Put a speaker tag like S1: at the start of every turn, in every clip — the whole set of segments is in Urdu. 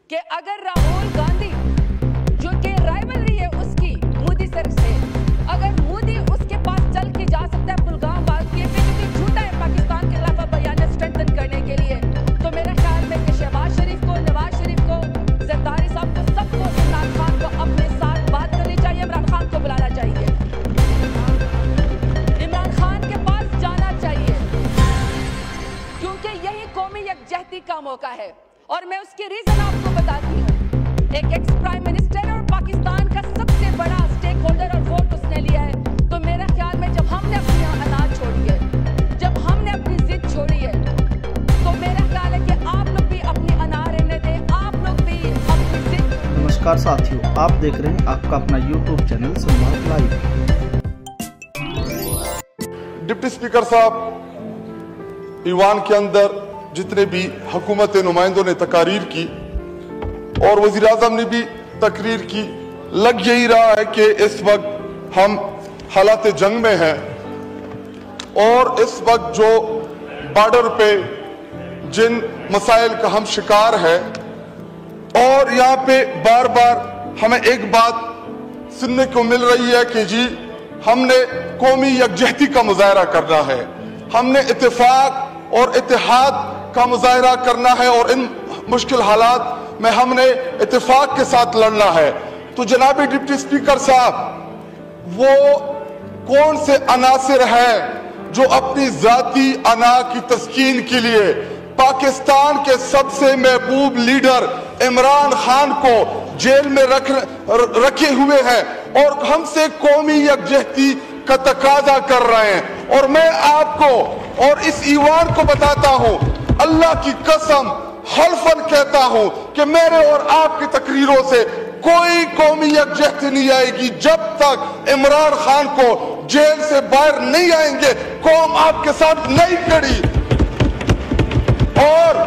S1: کہ اگر راہل گاندھی جو کہ رائیولری ہے اس کی مودی سر سے، اگر مودی اس کے پاس چل کے جا سکتا ہے پلگام باز کے پہ جھوٹا ہے پاکستان کے خلاف بیان اسٹرینتھن کرنے کے لیے، تو میرے خیال میں کہ شہباز شریف کو، نواز شریف کو، زرداری صاحب کو، سب کو عمران خان کو اپنے ساتھ بات کرنی چاہیے، عمران خان کو بلانا چاہیے، عمران خان کے پاس جانا چاہیے، کیونکہ یہی قومی یکجہتی کا موقع ہے۔ اور میں اس کی ریزن آپ کو بتاتی ہوں، ایک ایکس پرائم منسٹر اور پاکستان کا سب سے بڑا سٹیک ہولڈر اور ووٹ اس نے لیا ہے، تو میرے خیال میں جب ہم نے اپنی اناج چھوڑی ہے، جب ہم نے اپنی ضد چھوڑی ہے، تو میرا خیال ہے کہ آپ لوگ بھی اپنی انا رہنے دیں، آپ لوگ بھی اپنی ضد۔
S2: نمسکار ساتھیوں، آپ دیکھ رہے ہیں آپ کا اپنا یوٹیوب چینل سماعت لائیو۔
S3: ڈپٹی اسپیکر صاحب، ایوان کے اندر جتنے بھی حکومت نمائندوں نے تقاریر کی اور وزیر اعظم نے بھی تقریر کی، لگ یہی رہا ہے کہ اس وقت ہم حالات جنگ میں ہیں، اور اس وقت جو بارڈر پہ جن مسائل کا ہم شکار ہیں، اور یہاں پہ بار بار ہمیں ایک بات سننے کو مل رہی ہے کہ جی ہم نے قومی یکجہتی کا مظاہرہ کرنا ہے، ہم نے اتفاق اور اتحاد کا مظاہرہ کرنا ہے، اور ان مشکل حالات میں ہم نے اتفاق کے ساتھ لڑنا ہے۔ تو جناب ڈپٹی اسپیکر صاحب، وہ کون سے عناصر ہیں جو اپنی ذاتی انا کی تسکین کے لیے پاکستان کے سب سے محبوب لیڈر عمران خان کو جیل میں رکھے ہوئے ہیں اور ہم سے قومی یکجہتی کا تقاضا کر رہے ہیں؟ اور میں آپ کو اور اس ایوان کو بتاتا ہوں، اللہ کی قسم حلفاً کہتا ہوں کہ میرے اور آپ کی تقریروں سے کوئی قومی یکجہتی نہیں آئے گی جب تک عمران خان کو جیل سے باہر نہیں آئیں گے، قوم آپ کے ساتھ نہیں کھڑی۔ اور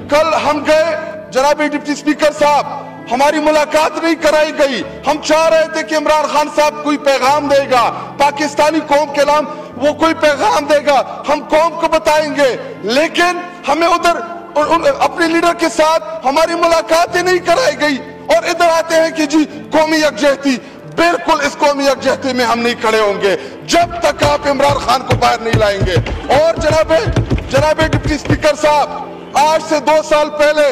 S3: کل ہم گئے، جناب ڈپٹی اسپیکر صاحب، ہماری ملاقات نہیں کرائی گئی، ہم چاہ رہے تھے کہ عمران خان صاحب کوئی پیغام دے گا، پاکستانی قوم کے نام وہ کوئی پیغام دے گا، ہم قوم کو بتائیں گے، لیکن ہمیں ادھر اپنے لیڈر کے ساتھ ہماری ملاقاتیں نہیں کرائی گئی، اور ادھر آتے ہیں کہ جی قومی یکجہتی۔ بالکل اس قومی یکجہتی میں ہم نہیں کھڑے ہوں گے جب تک آپ عمران خان کو باہر نہیں لائیں گے۔ اور جناب ڈپٹی اسپیکر صاحب، آج سے 2 سال پہلے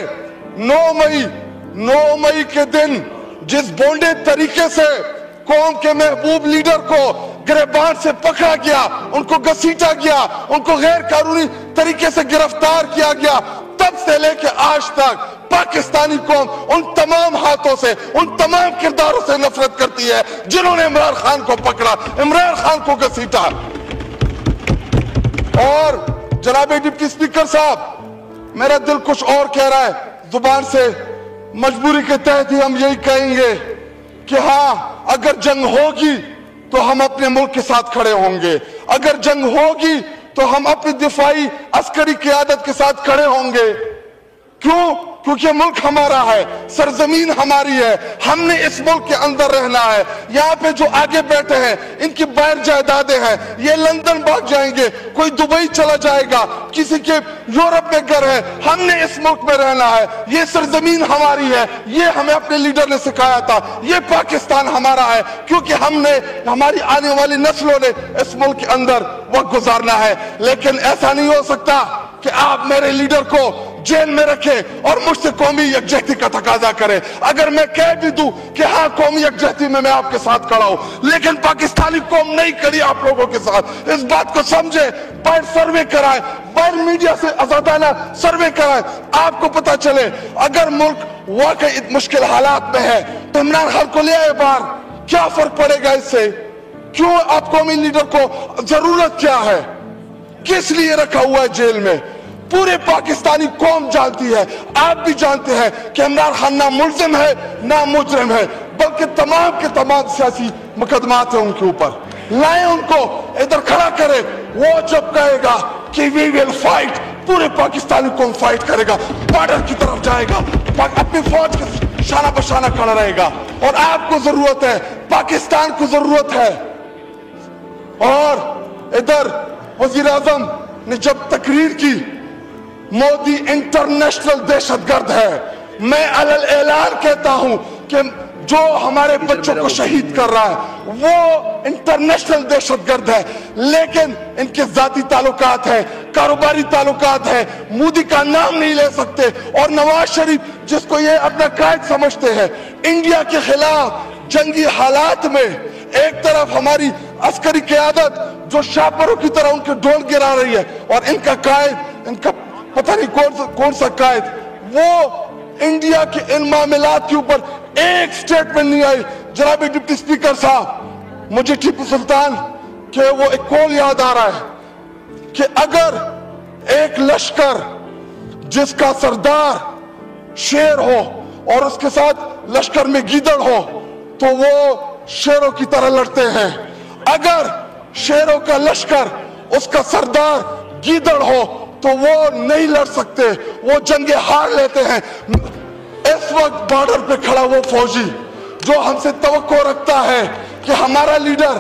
S3: 9 مئی کے دن جس بونڈے طریقے سے قوم کے محبوب لیڈر کو گریبان سے پکڑا گیا، ان کو گھسیٹا گیا، ان کو غیر قانونی طریقے سے گرفتار کیا گیا، تب سے لے کے آج تک پاکستانی قوم ان تمام ہاتھوں سے، ان تمام کرداروں سے نفرت کرتی ہے جنہوں نے عمران خان کو پکڑا، عمران خان کو گھسیٹا۔ اور جناب ڈپٹی اسپیکر صاحب، میرا دل کچھ اور کہہ رہا ہے، زبان سے مجبوری کے تحت ہی ہم یہی کہیں گے کہ ہاں، اگر جنگ ہوگی تو ہم اپنے ملک کے ساتھ کھڑے ہوں گے، اگر جنگ ہوگی تو ہم اپنی دفاعی عسکری قیادت کے ساتھ کھڑے ہوں گے۔ کیوں؟ کیونکہ ملک ہمارا ہے، سرزمین ہماری ہے، ہم نے اس ملک کے اندر رہنا ہے۔ یہاں پہ جو آگے بیٹھے ہیں، ان کی باہر جائیدادیں ہیں، یہ لندن بھاگ جائیں گے، کوئی دبئی چلا جائے گا، کسی کے یورپ میں گھر ہے، ہم نے اس ملک میں رہنا ہے، یہ سرزمین ہماری ہے، یہ ہمیں اپنے لیڈر نے سکھایا تھا، یہ پاکستان ہمارا ہے، کیونکہ ہم نے، ہماری آنے والی نسلوں نے اس ملک کے اندر وقت گزارنا ہے۔ لیکن ایسا نہیں ہو سکتا کہ آپ میرے لیڈر کو جیل میں رکھیں اور مجھ سے قومی یکجہتی کا تقاضا کریں۔ اگر میں کہہ بھی دوں کہ ہاں قومی یکجہتی میں آپ کے ساتھ کھڑا ہوں، لیکن پاکستانی قوم نہیں کھڑی آپ لوگوں کے ساتھ، اس بات کو سمجھیں، باہر سروے کرائیں، باہر میڈیا سے آزادانہ سروے کرائیں، آپ کو پتا چلے اگر ملک واقعی مشکل حالات میں ہے تو عمران خان کو لے آئے باہر، کیا فرق پڑے گا اس سے؟ کیوں آپ قومی لیڈر کو ضرورت کیا ہے؟ کس لیے رکھا ہوا ہے جیل میں؟ پورے پاکستانی قوم جانتی ہے، آپ بھی جانتے ہیں کہ عمران خان نہ ملزم ہے نہ مجرم ہے، بلکہ تمام کے تمام سیاسی مقدمات ہیں ان کے اوپر۔ لائیں ان کو ادھر کھڑا کرے، وہ جب کہے گا کہ وی ول فائٹ، پورے پاکستانی قوم فائٹ کرے گا، بارڈر کی طرف جائے گا، اپنی فوج کے شانہ بشانہ کھڑا رہے گا۔ اور آپ کو ضرورت ہے، پاکستان کو ضرورت ہے۔ اور ادھر وزیر اعظم نے جب تقریر کی، مودی انٹرنیشنل دہشت گرد ہے، میں علل اعلان کہتا ہوں کہ جو ہمارے بچوں کو شہید کر رہا ہے وہ انٹرنیشنل دہشت گرد ہے، لیکن ان کے ذاتی تعلقات ہیں، کاروباری تعلقات ہیں، مودی کا نام نہیں لے سکتے. اور نواز شریف جس کو یہ اپنا قائد سمجھتے ہیں، انڈیا کے خلاف جنگی حالات میں ایک طرف ہماری عسکری قیادت جو شاپروں کی طرح ان کے ڈول گرا رہی ہے، اور ان کا قائد، ان کا پتہ نہیں کون سا قائد، وہ انڈیا کے ان معاملات کے اوپر ایک سٹیٹمنٹ نہیں آئی. جناب ڈپٹی سپیکر صاحب، مجھے ٹیپو سلطان کہ وہ ایک کول یاد آ رہا ہے کہ اگر ایک لشکر جس کا سردار شیر ہو اور اس کے ساتھ لشکر میں گیدڑ ہو تو وہ شیروں کی طرح لڑتے ہیں. اگر شیروں کا لشکر اس کا سردار گیدڑ ہو تو وہ نہیں لڑ سکتے، وہ جنگیں ہار لیتے ہیں. اس وقت بارڈر پہ کھڑا وہ فوجی جو ہم سے توقع رکھتا ہے کہ ہمارا لیڈر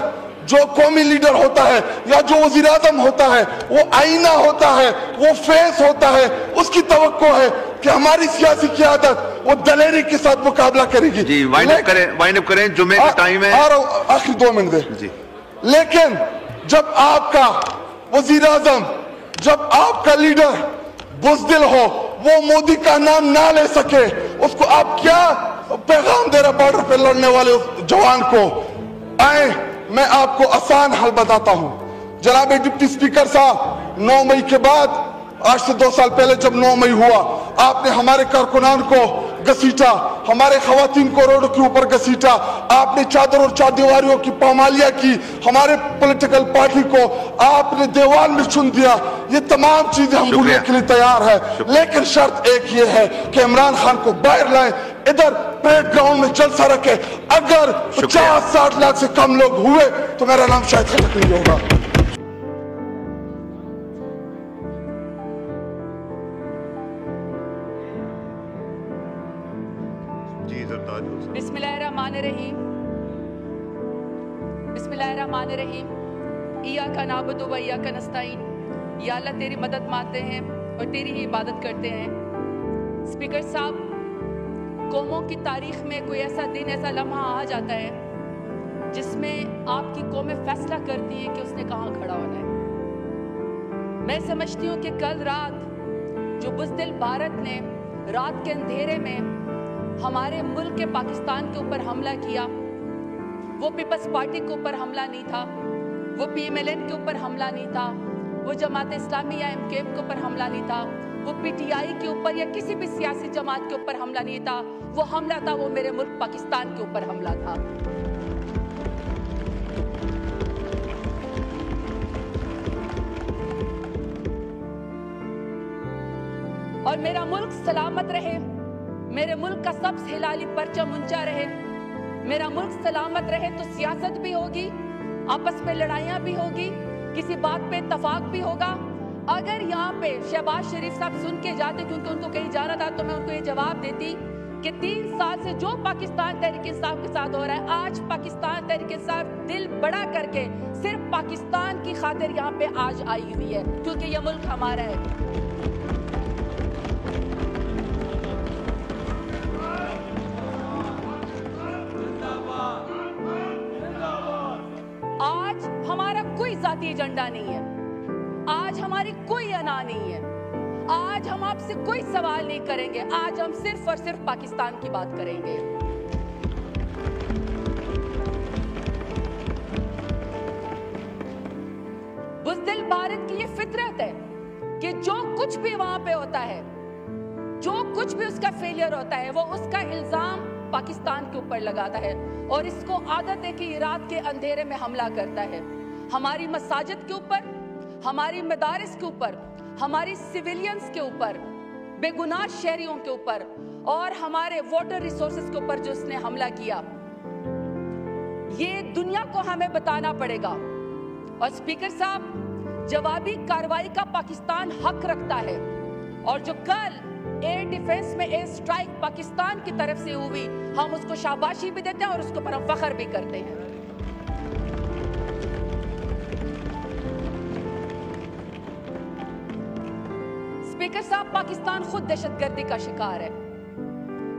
S3: جو قومی لیڈر ہوتا ہے یا جو وزیر اعظم ہوتا ہے وہ آئینہ ہوتا ہے، وہ فیس ہوتا ہے، اس کی توقع ہے کہ ہماری سیاسی قیادت وہ دلیری کے ساتھ مقابلہ کرے گی.
S4: جی وائنڈ اپ کریں، جمعے کا ٹائم ہے.
S3: آخری 2 منٹ دے.
S4: جی
S3: لیکن جب آپ کا وزیر اعظم، جب آپ کا لیڈر بزدل ہو، وہ مودی کا نام نہ لے سکے، اس کو آپ کیا پیغام دے رہا بارڈر پہ لڑنے والے جوان کو؟ آئیں میں آپ کو آسان حل بتاتا ہوں. جناب ڈپٹی سپیکر صاحب، 9 مئی کے بعد، آج سے 2 سال پہلے جب 9 مئی ہوا، آپ نے ہمارے کارکنان کو گھسیٹا، ہمارے خواتین کو روڈ کے اوپر گھسیٹا، آپ نے چادر اور چاردیواریوں کی پامالیاں کی، ہمارے پولیٹیکل پارٹی کو آپ نے دیوال میں چن دیا. یہ تمام چیزیں ہم بھولنے کے لیے تیار ہیں، لیکن شرط ایک یہ ہے کہ عمران خان کو باہر لائیں، ادھر پریڈ گراؤنڈ میں جلسہ رکھے. اگر 50-60 لاکھ سے کم لوگ ہوئے تو میرا نام شاید خلق نہیں ہوگا.
S1: بسم اللہ الرحمن الرحیم. بسم اللہ الرحمن الرحیم. ایاک نعبد و ایاک نستعین. یا اللہ تیری مدد مانگتے ہیں اور تیری ہی عبادت کرتے ہیں. اسپیکر صاحب، قوموں کی تاریخ میں کوئی ایسا دن، ایسا لمحہ آ جاتا ہے جس میں آپ کی قومیں فیصلہ کرتی ہیں کہ اس نے کہاں کھڑا ہونا ہے. میں سمجھتی ہوں کہ کل رات جو بزدل بھارت نے رات کے اندھیرے میں ہمارے ملک کے پاکستان کے اوپر حملہ کیا، وہ پیپلز پارٹی کے اوپر حملہ نہیں تھا، وہ PMLN کے اوپر حملہ نہیں تھا، وہ جماعت اسلامی یا MKM کے اوپر حملہ نہیں تھا، وہ PTI کے اوپر یا کسی بھی سیاسی جماعت کے اوپر حملہ نہیں تھا. وہ حملہ تھا، وہ میرے ملک پاکستان کے اوپر حملہ تھا. اور میرا ملک سلامت رہے، میرے ملک کا سبز ہلالی پرچم اونچا رہے، میرا ملک سلامت رہے تو سیاست بھی ہوگی، آپس میں لڑائیاں بھی ہوگی، کسی بات پہ اتفاق بھی ہوگا. اگر یہاں پہ شہباز شریف صاحب سن کے جاتے کیونکہ ان کو کہیں جانا تھا تو میں ان کو یہ جواب دیتی کہ 3 سال سے جو پاکستان تحریک انصاف کے ساتھ ہو رہا ہے، آج پاکستان تحریک انصاف دل بڑا کر کے صرف پاکستان کی خاطر یہاں پہ آج آئی ہوئی ہے کیونکہ یہ ملک ہمارا ہے. آج ہمارا کوئی ذاتی ایجنڈا نہیں ہے، آج ہماری کوئی انا نہیں ہے، آج ہم آپ سے کوئی سوال نہیں کریں گے، آج ہم صرف اور صرف پاکستان کی بات کریں گے. بزدل بھارت کی یہ فطرت ہے کہ جو کچھ بھی وہاں پہ ہوتا ہے، جو کچھ بھی اس کا فیلئر ہوتا ہے، وہ اس کا الزام پاکستان کے اوپر لگاتا ہے اور اس کو عادت ہے کہ رات کے اندھیرے میں حملہ کرتا ہے. ہماری مساجد کے اوپر، ہماری مدارس کے اوپر، ہماری سیویلینز کے اوپر، بے گناہ شہریوں کے اوپر اور ہمارے واٹر ریسورسز کے اوپر جو اس نے حملہ کیا، یہ دنیا کو ہمیں بتانا پڑے گا. اور اسپیکر صاحب، جوابی کارروائی کا پاکستان حق رکھتا ہے اور جو کل ایئر ڈیفنس میں ایئر سٹرائک پاکستان کی طرف سے ہوئی، ہم اس کو شاباشی بھی دیتے ہیں اور اس کے اوپر ہم فخر بھی کرتے ہیں. اسپیکر صاحب، پاکستان خود دہشت گردی کا شکار ہے.